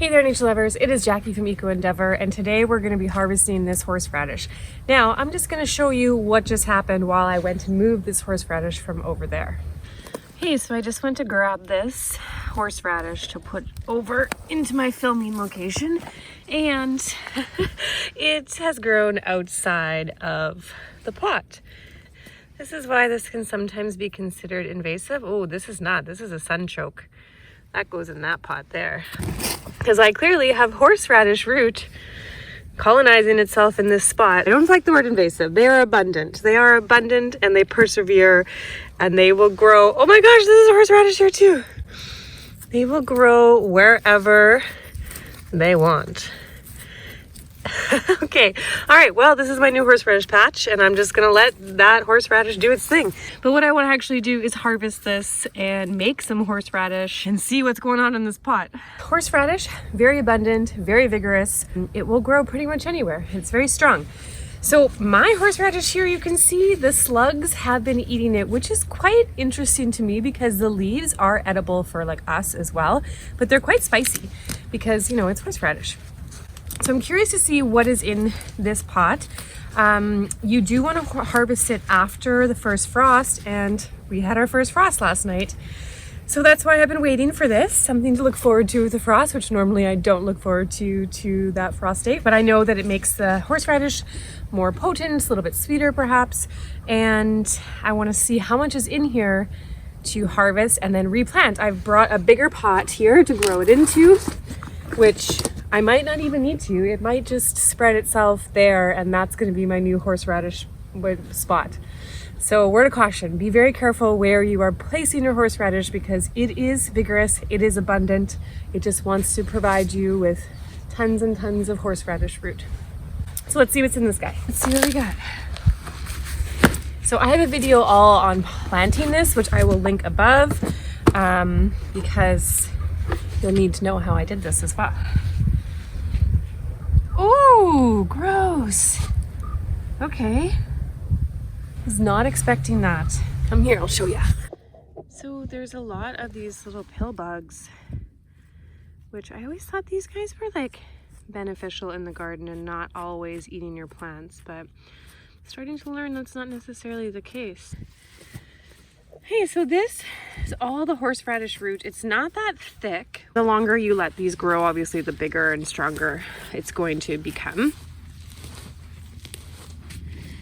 Hey there, nature lovers. It is Jackie from Eco Endeavor, and today we're going to be harvesting this horseradish. Now, I'm just going to show you what just happened while I went to move this horseradish from over there. Hey, so I just went to grab this horseradish to put over into my filming location, and it has grown outside of the pot. This is why this can sometimes be considered invasive. Oh, this is not. This is a sunchoke. That goes in that pot there. Because I clearly have horseradish root colonizing itself in this spot. I don't like the word invasive. They are abundant. They are abundant and they persevere and they will grow. Oh my gosh, this is a horseradish here too. They will grow wherever they want. Okay, all right, well, this is my new horseradish patch and I'm just gonna let that horseradish do its thing. But what I want to actually do is harvest this and make some horseradish and see what's going on in this pot. Horseradish, very abundant, very vigorous. It will grow pretty much anywhere. It's very strong. So my horseradish here, you can see the slugs have been eating it, which is quite interesting to me because the leaves are edible for like us as well, but they're quite spicy because, you know, it's horseradish. So I'm curious to see what is in this pot. You do want to harvest it after the first frost, and we had our first frost last night. So that's why I've been waiting for this, something to look forward to with the frost, which normally I don't look forward to that frost date, but I know that it makes the horseradish more potent, a little bit sweeter perhaps, and I want to see how much is in here to harvest and then replant. I've brought a bigger pot here to grow it into, which I might not even need to. It might just spread itself there, and that's going to be my new horseradish spot. So word of caution, be very careful where you are placing your horseradish because it is vigorous, it is abundant. It just wants to provide you with tons and tons of horseradish root. So let's see what's in this guy. Let's see what we got. So I have a video all on planting this, which I will link above because you'll need to know how I did this as well. Oh, gross. Okay. Was not expecting that. Come here, I'll show you. So there's a lot of these little pill bugs, which I always thought these guys were like beneficial in the garden and not always eating your plants, but I'm starting to learn that's not necessarily the case. Hey, so this is all the horseradish root. It's not that thick. The longer you let these grow, obviously, the bigger and stronger it's going to become.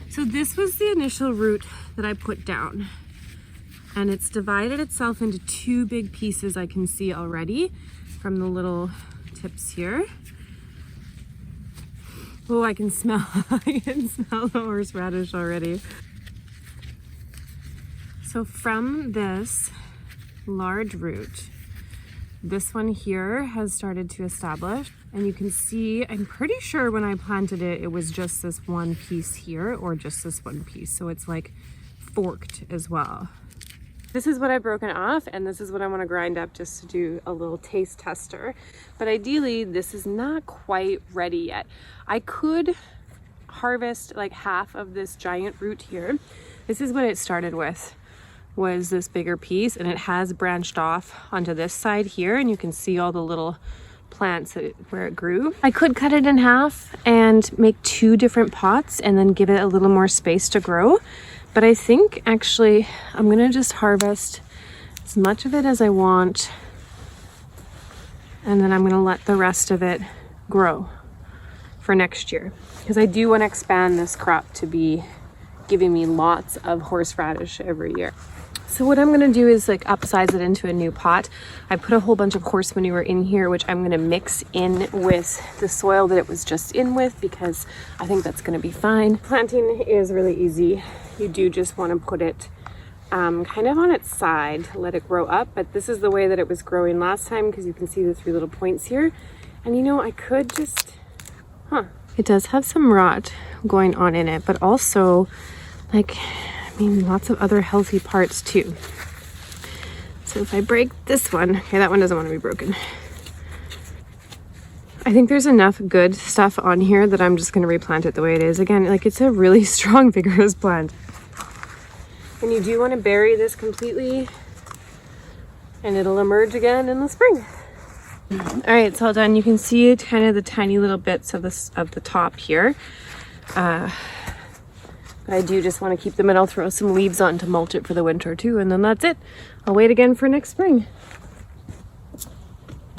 So this was the initial root that I put down. And it's divided itself into two big pieces I can see already from the little tips here. Oh, I can smell, I can smell the horseradish already. So from this large root, this one here has started to establish, and you can see, I'm pretty sure when I planted it, it was just this one piece here or just this one piece. So it's like forked as well. This is what I've broken off, and this is what I want to grind up just to do a little taste tester. But ideally, this is not quite ready yet. I could harvest like half of this giant root here. This is what it started with. Was this bigger piece, and it has branched off onto this side here, and you can see all the little plants where it grew. I could cut it in half and make two different pots and then give it a little more space to grow, but I think actually I'm gonna just harvest as much of it as I want, and then I'm gonna let the rest of it grow for next year because I do want to expand this crop to be giving me lots of horseradish every year. So what I'm going to do is like upsize it into a new pot. I put a whole bunch of horse manure in here, which I'm going to mix in with the soil that it was just in with because I think that's going to be fine. Planting is really easy. You do just want to put it kind of on its side, let it grow up. But this is the way that it was growing last time because you can see the three little points here. And you know, I could just, it does have some rot going on in it, but also like, I mean, lots of other healthy parts too. So if I break this one, okay, that one doesn't want to be broken. I think there's enough good stuff on here that I'm just going to replant it the way it is. Again, like it's a really strong, vigorous plant. And you do want to bury this completely and it'll emerge again in the spring. All right, it's all done. You can see kind of the tiny little bits of the top here. But I do just want to keep them, and I'll throw some leaves on to mulch it for the winter too, and then that's it. I'll wait again for next spring.